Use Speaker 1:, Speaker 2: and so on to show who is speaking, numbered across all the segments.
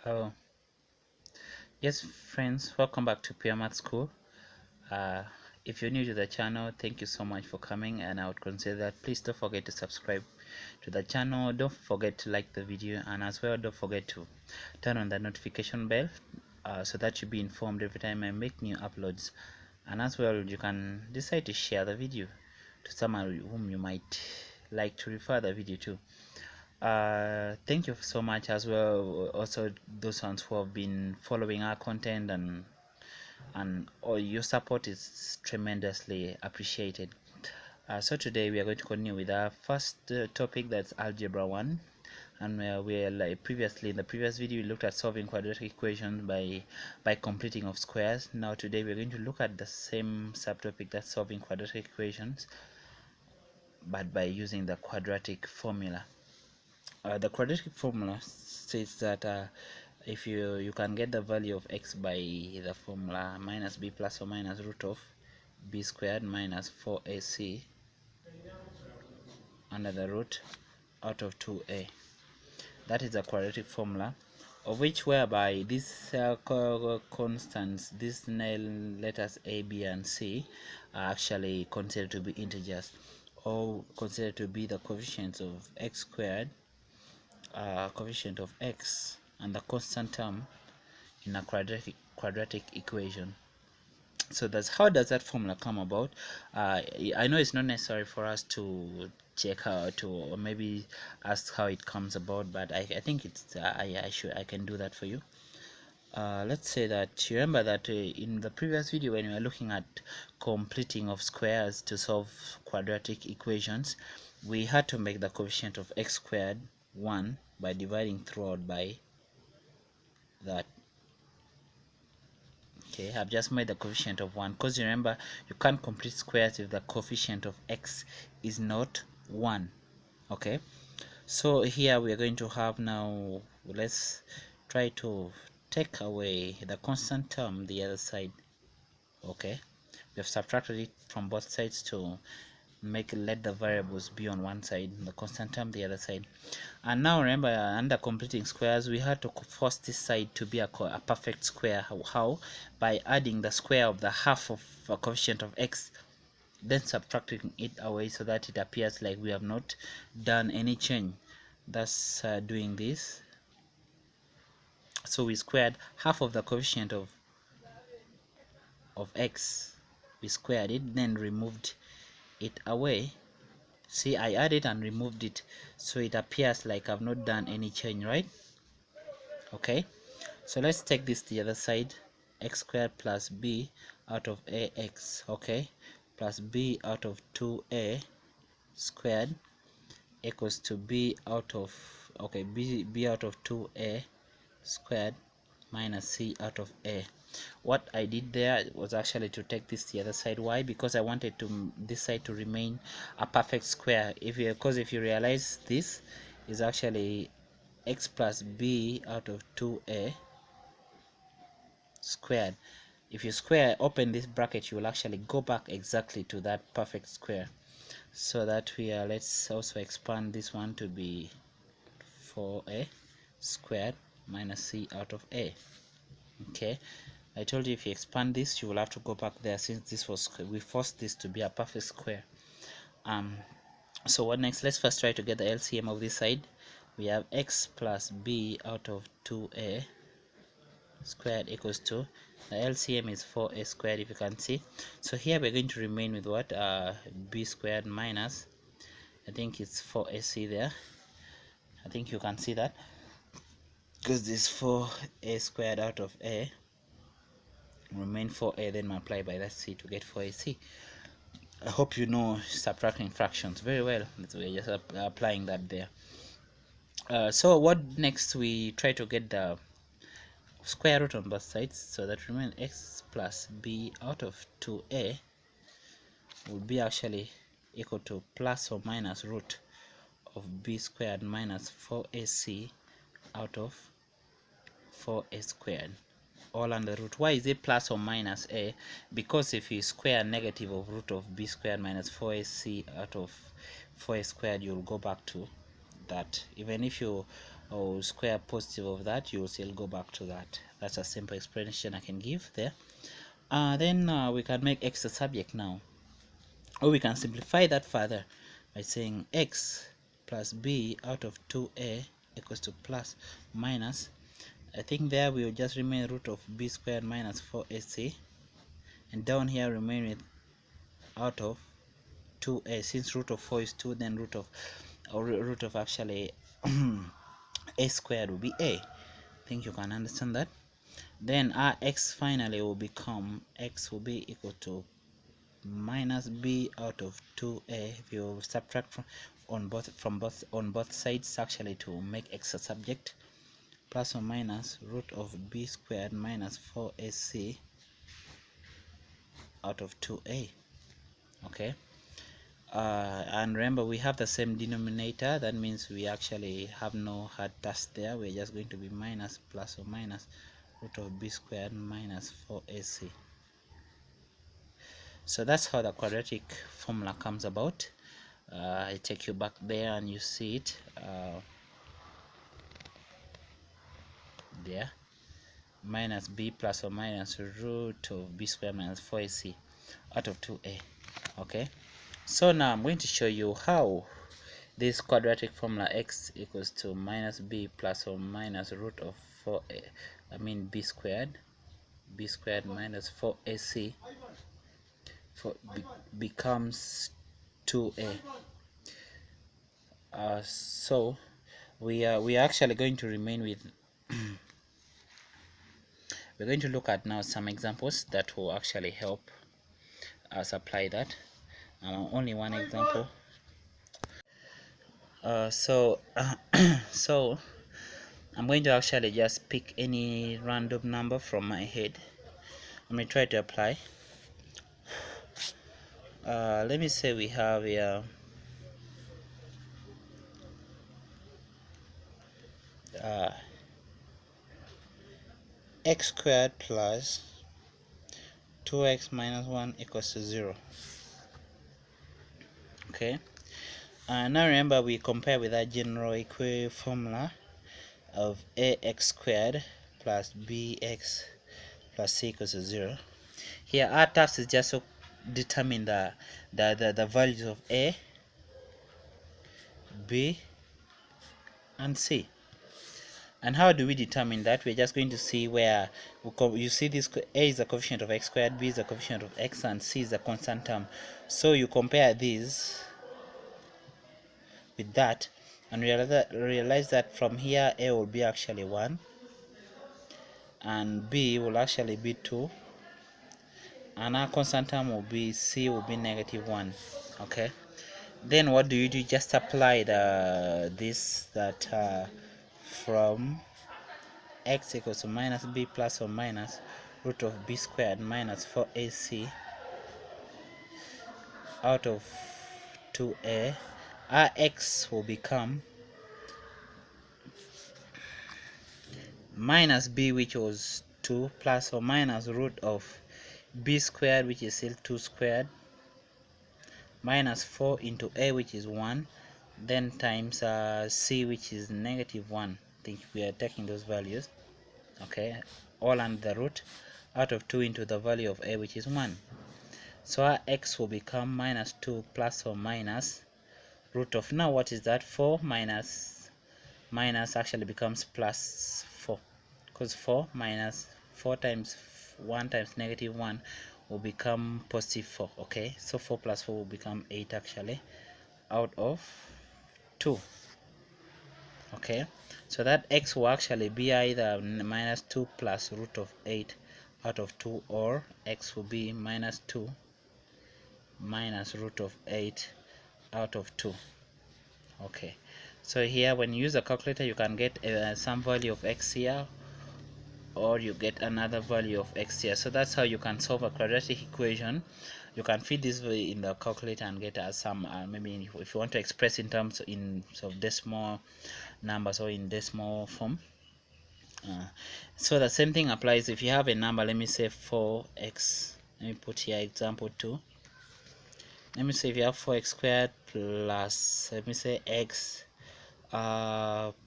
Speaker 1: Oh, yes, friends, welcome back to Pure Math School. Uh, if you're new to the channel, thank you so much for coming, and I would consider that please don't forget to subscribe to the channel. Don't forget to like the video, and as well, don't forget to turn on the notification bell so that you'll be informed every time I make new uploads. And as well, you can decide to share the video to someone whom you might like to refer the video to. Thank you so much as well, also those ones who have been following our content, and all your support is tremendously appreciated. So today we are going to continue with our first topic, that's algebra 1. And we like previously in the previous video we looked at solving quadratic equations by completing of squares. Now today we're going to look at the same subtopic, that's solving quadratic equations, but by using the quadratic formula. The quadratic formula says that if you can get the value of x by the formula minus b plus or minus root of b squared minus 4ac under the root out of 2a. That is the quadratic formula, of which whereby these constants, these letters a, b and c, are actually considered to be integers, or considered to be the coefficients of x squared, coefficient of x, and the constant term in a quadratic equation. So that's how does that formula come about. I know it's not necessary for us to check how to, or maybe ask how it comes about, but I think it's I can do that for you. Let's say that you remember that in the previous video when we were looking at completing of squares to solve quadratic equations, we had to make the coefficient of x squared 1 by dividing throughout by that. Okay, I've just made the coefficient of 1 because you remember you can't complete squares if the coefficient of x is not 1. Okay, so here we are going to have, now let's try to take away the constant term the other side. Okay, we have subtracted it from both sides to let the variables be on one side, the constant term the other side. And now remember, under completing squares we had to force this side to be a perfect square. How? By adding the square of the half of a coefficient of x, then subtracting it away so that it appears like we have not done any change, thus doing this. So we squared half of the coefficient of x, we squared it, then removed it away. See, I added and removed it, so it appears like I've not done any change, right? Okay, so let's take this to the other side. X squared plus b out of ax, okay, plus b out of 2a squared equals to b out of, okay, b out of 2a squared minus c out of a. What I did there was actually to take this to the other side. Why? Because I wanted this side to remain a perfect square. Because if you realize, this is actually x plus b out of 2a squared. If you open this bracket, you will actually go back exactly to that perfect square. So that we are, let's also expand this one to be 4a squared minus c out of a. Okay, I told you if you expand this, you will have to go back there, since this was, we forced this to be a perfect square. So what next? Let's first try to get the LCM of this side. We have x plus b out of 2a squared equals to, the LCM is 4a squared, if you can see. So here we're going to remain with what, b squared minus, I think it's 4ac there. I think you can see that, because this 4a squared out of a remain 4a, then multiply by that c to get 4ac. I hope you know subtracting fractions very well. We're just applying that there. So what next? We try to get the square root on both sides, so that remains x plus b out of 2a will be actually equal to plus or minus root of b squared minus 4ac out of 4a squared, all under root. Why is it plus or minus a? Because if you square negative of root of b squared minus 4ac out of 4a squared, you'll go back to that. Even if you or square positive of that, you will still go back to that. That's a simple explanation I can give there. Then we can make x the subject now, or we can simplify that further by saying x plus b out of 2a equals to plus minus, I think there we will just remain root of b squared minus 4ac, and down here remain with out of 2a. Since root of 4 is 2, then root of actually a squared will be a. I think you can understand that. Then our x finally will become, x will be equal to minus b out of 2a. If you subtract on both sides actually to make x a subject, plus or minus root of b squared minus 4ac out of 2a. Okay. And remember, we have the same denominator. That means we actually have no hard task there. We're just going to be minus plus or minus root of b squared minus 4ac. So that's how the quadratic formula comes about. I take you back there and you see it there, minus b plus or minus root of b squared minus 4ac out of 2a. Okay, so now I'm going to show you how this quadratic formula x equals to minus b plus or minus root of 4a, b squared minus 4ac becomes 2a. So we are actually going to remain with we're going to look at now some examples that will actually help us apply that. Only one example. So so I'm going to actually just pick any random number from my head. I'm going to try to apply. Let me say we have here x squared plus 2x minus 1 equals to 0. Okay, now remember we compare with that general formula of ax squared plus bx plus c equals to 0. Here our task is just to determine the values of a, b, and c. And how do we determine that? We're just going to see where you see this a is the coefficient of x squared, b is the coefficient of x, and c is the constant term. So you compare these with that and realize that from here a will be actually 1 and b will actually be 2 and our constant term will be c will be negative 1. Okay, then what do? Just apply that from x equals to minus b plus or minus root of b squared minus 4ac out of 2a. Our x will become minus b, which was 2, plus or minus root of b squared, which is still 2 squared, minus 4 into a, which is 1, then times c, which is negative 1. I think we are taking those values. Okay, all under the root, out of 2 into the value of a, which is 1. So our x will become minus 2 plus or minus root of, now what is that? 4 minus actually becomes plus 4, because 4 minus 4 times 1 times negative 1 will become positive 4. Okay, so 4 plus 4 will become 8 actually out of 2. Okay, so that x will actually be either minus 2 plus root of 8 out of 2, or x will be minus 2 minus root of 8 out of 2. Okay, so here when you use a calculator you can get some value of x here, or you get another value of x here. So that's how you can solve a quadratic equation. You can feed this in the calculator and get some maybe if you want to express in terms of decimal numbers or in decimal form. So the same thing applies if you have a number. Let me say 4x. Let me put here example 2. Let me say if you have 4x squared plus, let me say, x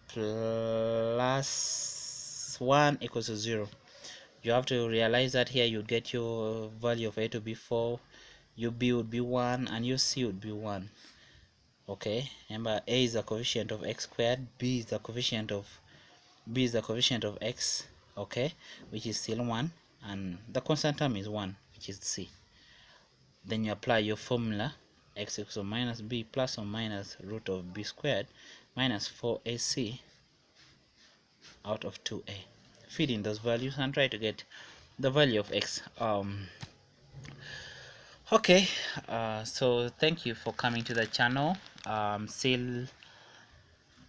Speaker 1: plus 1 equals to 0. You have to realize that here you get your value of a to be 4, your b would be 1, and your c would be 1. Okay, remember a is the coefficient of x squared, b is the coefficient of x, okay, which is still 1, and the constant term is 1, which is c. Then you apply your formula, x equals to minus b plus or minus root of b squared minus 4ac out of 2a. Feed in those values and try to get the value of x. Okay, so thank you for coming to the channel. Still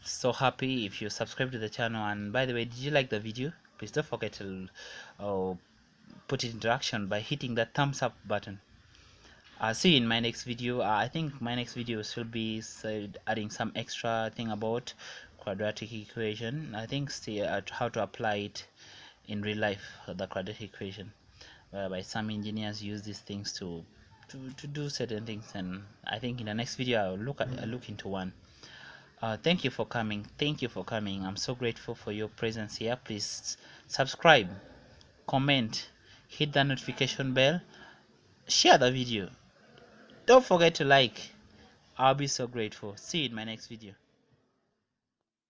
Speaker 1: so happy if you subscribe to the channel. And by the way, did you like the video? Please don't forget to put it into action by hitting that thumbs up button. See you in my next video. I think my next videos will be adding some extra thing about quadratic equation. I think how to apply it in real life, the quadratic equation, whereby some engineers use these things to do certain things, and I think in the next video I'll look into one. Thank you for coming. I'm so grateful for your presence here. Please subscribe, comment, hit the notification bell, share the video. Don't forget to like. I'll be so grateful. See you in my next video.